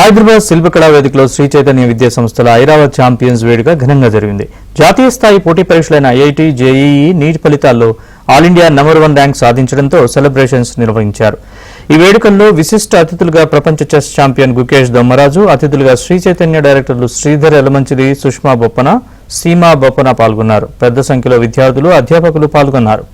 హైదరాబాద్ శిల్పకళా వేదికలో శ్రీ చైతన్య విద్యా సంస్థల ఐరావత్ ఛాంపియన్స్ వేడుక ఘనంగా జరిగింది. జాతీయ స్థాయి పోటీ పరీక్షలైన ఐఐటి, జేఈఈ, నీట్ ఫలితాల్లో ఆల్ ఇండియా నంబర్ 1 ర్యాంక్ సాధించడంతో సెలబ్రేషన్స్ నిర్వహించారు. ఈ వేడుకల్లో విశిష్ట అతిథులుగా ప్రపంచ చెస్ ఛాంపియన్ గుకేష్ దొమ్మరాజు, అతిథులుగా శ్రీ చైతన్య డైరెక్టర్లు శ్రీధర్ ఎలమంచిలి, సుష్మా బొప్పన, సీమా బొప్పన పాల్గొన్నారు. పెద్ద సంఖ్యలో విద్యార్థులు, అధ్యాపకులు పాల్గొన్నారు.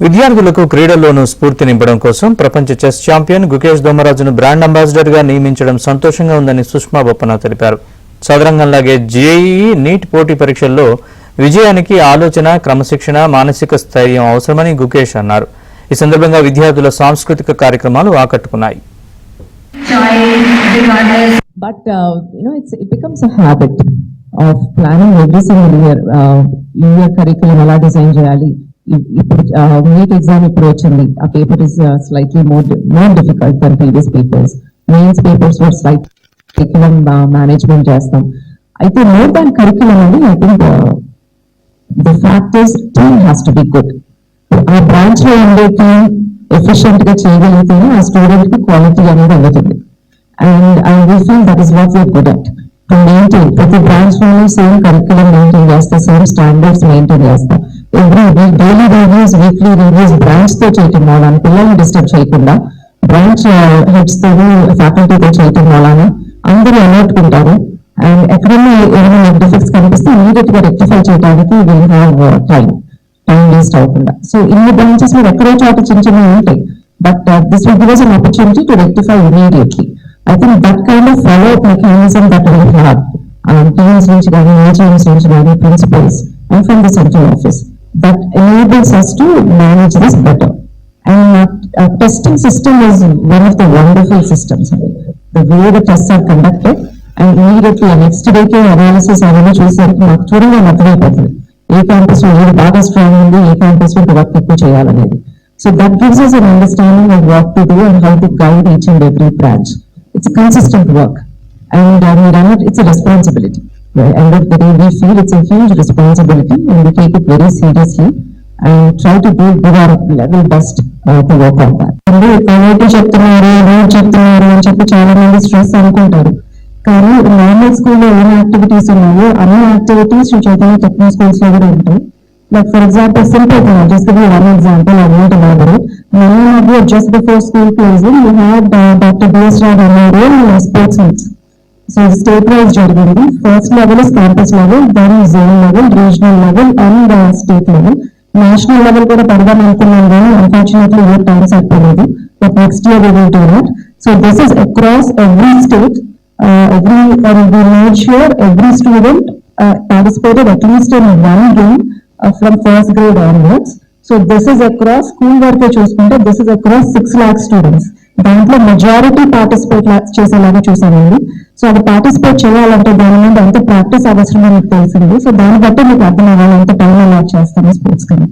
విద్యార్థులకు క్రీడల్లోనూ స్ఫూర్తి నింపడం కోసం ప్రపంచ చెస్ ఛాంపియన్ గుకేష్ దొమ్మరాజును బ్రాండ్ అంబాసిడర్ గా నియమించడం సంతోషంగా ఉందని సుష్మా బొప్పన తెలిపారు. చదరంగంలాగే జేఈఈ, నీట్ పోటీ పరీక్షల్లో విజయానికి ఆలోచన, క్రమశిక్షణ, మానసిక స్థైర్యం అవసరమని గుకేష్ అన్నారు. ఈ సందర్భంగా విద్యార్థుల సాంస్కృతిక కార్యక్రమాలు ఆకట్టుకున్నాయి. But it becomes a habit of planning every single year. Year curriculum ala design cheyali. NEET exam ippudu vachindi. A paper is slightly more difficult than previous papers. Mains papers were slightly curriculum management chestam. Aithe more than curriculum andi, I think the fact is team has to be good. Our branch lo unde team efficient ga cheyagalithane aa student ki quality anedi undutundi. And we feel that is what we are good at. To maintain, ప్రతి branch లో same curriculum maintain చేస్తా, same standards maintain చేస్తా. Every week daily reviews, weekly reviews branch తో చేయటం వలన పిల్లల్ని disturb చేయకుండా, branch heads తో, ఫ్యాకల్టీతో చేయటం వలన అందరూ అలర్ట్ ఉంటారు. అండ్ ఎక్కడైనా ఏమైనా డిఫెక్ట్స్ కనిపిస్తే ఇమీడియట్ గా రెక్టిఫై చేయడానికి విల్ హ్యావ్ టైం వేస్ట్ అవ్వకుండా. సో ఇన్ని బ్రాంచెస్ మీద ఎక్కడో చోట చిన్న చిన్నవి ఉంటాయి, but this will give us an opportunity to rectify immediately. I think that kind of follow-up mechanism that we have, teams nunchi gaani, agents nunchi gaani, principals, and from the central office, that enables us to manage this better. And testing system is one of the wonderful systems. The way the tests are conducted, and immediately next day ke analysis avani chusaru maaku thoranga aర్థమైపోతుంది A campus లో ఏది బాగా strong ఉంది, ఏ campus లో work ఎక్కువ చేయాలనేది. So that gives us an understanding of what to do and how to guide each and every branch. It's a consistent work, and it's a responsibility. At the end of the day, we feel it's a huge responsibility, and we take it very seriously and try to do our level best to work on that. Community చెప్తున్నారు, road చెప్తున్నారు అని చెప్పి చాలా మంది stress అనుకుంటారు. కానీ normal స్కూల్లో ఏం యాక్టివిటీస్ ఉన్నాయో అన్ని యాక్టివిటీస్ చైతన్య టెక్నికల్ స్కూల్స్ లో కూడా ఉంటాయి. Like for example, simple thing, just to give you one example, I won't elaborate. Many of you just before school closing, you had Dr. B.S. Rao Memorial sports meets. So state-wise jarigindi. First level is campus level, then zone level, regional level, and state level. National level kuda padadam anukunnanu gaani unfortunately your time sarpaledu, but next year we will do that. So this is across every state, we made sure every student participated at least in one game. From first grade onwards. So this is across school work చూసుకుంటే this is across 6 lakh students. దాంట్లో majority participate చేసేలాగా చూసామండి. So అది participate చేయాలంటే దాని మీద ఎంత practice అవసరమో మీకు తెలిసింది. సో దాన్ని బట్టి మీకు అర్థం అవ్వాలి ఎంత టైం అలాట్ చేస్తాము స్పోర్ట్స్ కానీ.